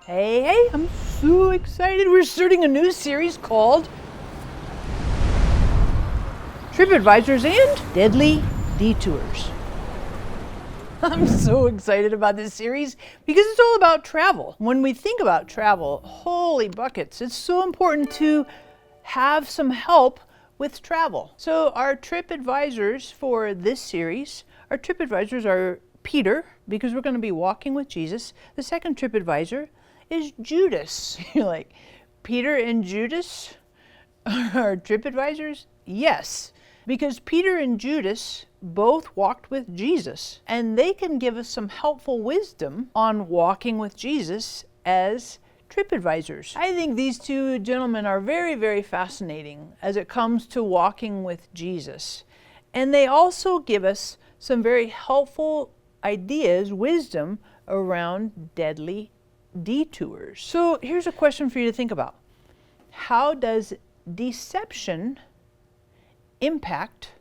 Hey, I'm so excited. We're starting a new series called TripAdvisors and Deadly Detours. I'm so excited about this series because it's all about travel. When we think about travel, holy buckets, it's so important to have some help with travel. So our TripAdvisors for this series, our TripAdvisors are Peter, because we're going to be walking with Jesus. The second TripAdvisor is Judas. You're like, Peter and Judas are TripAdvisors? Yes, because Peter and Judas both walked with Jesus, and they can give us some helpful wisdom on walking with Jesus as TripAdvisors. I think these two gentlemen are very, very fascinating as it comes to walking with Jesus. And they also give us some very helpful ideas, wisdom around deadly detours. So here's a question for you to think about. How does deception impact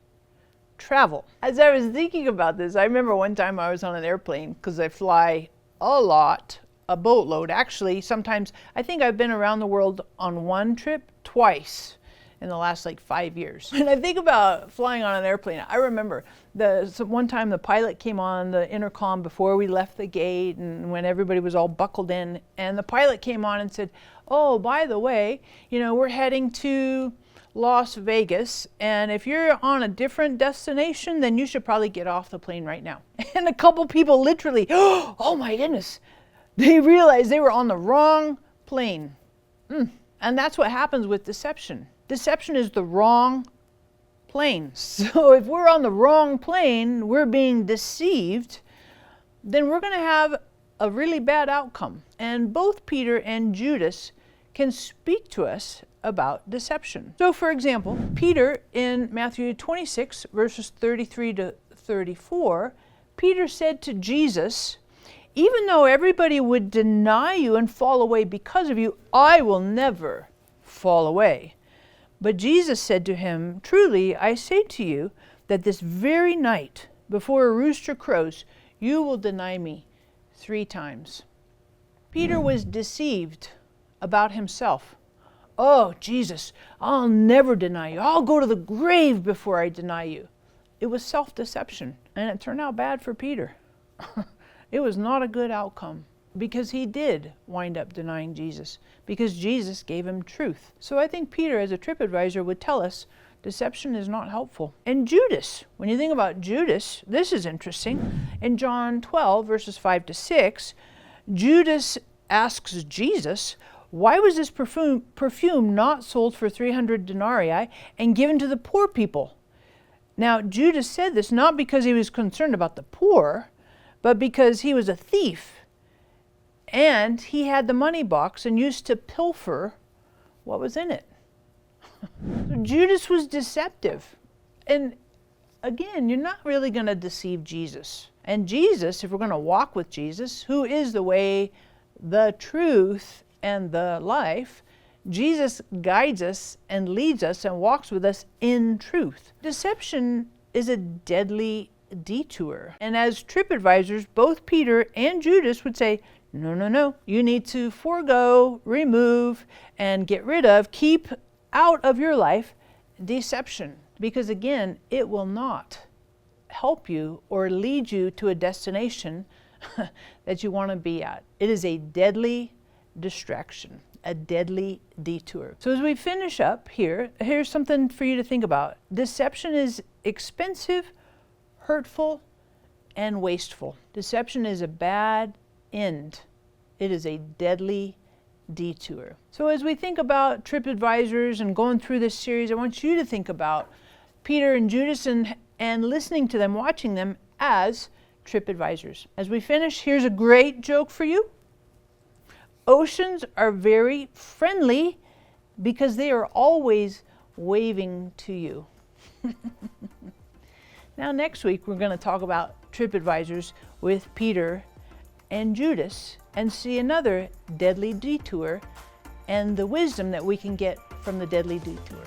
travel? As I was thinking about this, I remember one time I was on an airplane, because I fly a lot, a boatload. Actually, sometimes, I think I've been around the world on one trip twice in the last 5 years. And I think about flying on an airplane. I remember one time the pilot came on the intercom before we left the gate, and when everybody was all buckled in, and the pilot came on and said, oh, by the way, we're heading to Las Vegas, and if you're on a different destination, then you should probably get off the plane right now. And a couple people literally, oh my goodness, they realized they were on the wrong plane. And that's what happens with deception. Deception is the wrong plane. So if we're on the wrong plane, we're being deceived, then we're going to have a really bad outcome. And both Peter and Judas can speak to us about deception. So for example, Peter in Matthew 26, verses 33 to 34, Peter said to Jesus, even though everybody would deny you and fall away because of you, I will never fall away. But Jesus said to him, truly, I say to you that this very night, before a rooster crows, you will deny me 3 times. Peter was deceived about himself. Oh, Jesus, I'll never deny you. I'll go to the grave before I deny you. It was self-deception, and it turned out bad for Peter. It was not a good outcome, because he did wind up denying Jesus, because Jesus gave him truth. So I think Peter, as a TripAdvisor, would tell us deception is not helpful. And Judas, when you think about Judas, this is interesting. In John 12, verses 5 to 6, Judas asks Jesus, why was this perfume not sold for 300 denarii and given to the poor people? Now, Judas said this not because he was concerned about the poor, but because he was a thief. And he had the money box and used to pilfer what was in it. So Judas was deceptive. And again, you're not really going to deceive Jesus. And Jesus, if we're going to walk with Jesus, who is the way, the truth, and the life, Jesus guides us and leads us and walks with us in truth. Deception is a deadly detour. And as TripAdvisors, both Peter and Judas would say, no, you need to forego, remove, and get rid of, keep out of your life deception. Because again, it will not help you or lead you to a destination that you want to be at. It is a deadly distraction, a deadly detour. So as we finish up here, here's something for you to think about. Deception is expensive, hurtful, and wasteful. Deception is a bad end. It is a deadly detour. So as we think about TripAdvisors and going through this series, I want you to think about Peter and Judas and listening to them, watching them as TripAdvisors. As we finish, here's a great joke for you. Oceans are very friendly because they are always waving to you. Now next week we're going to talk about TripAdvisors with Peter and Judas and see another deadly detour and the wisdom that we can get from the deadly detour.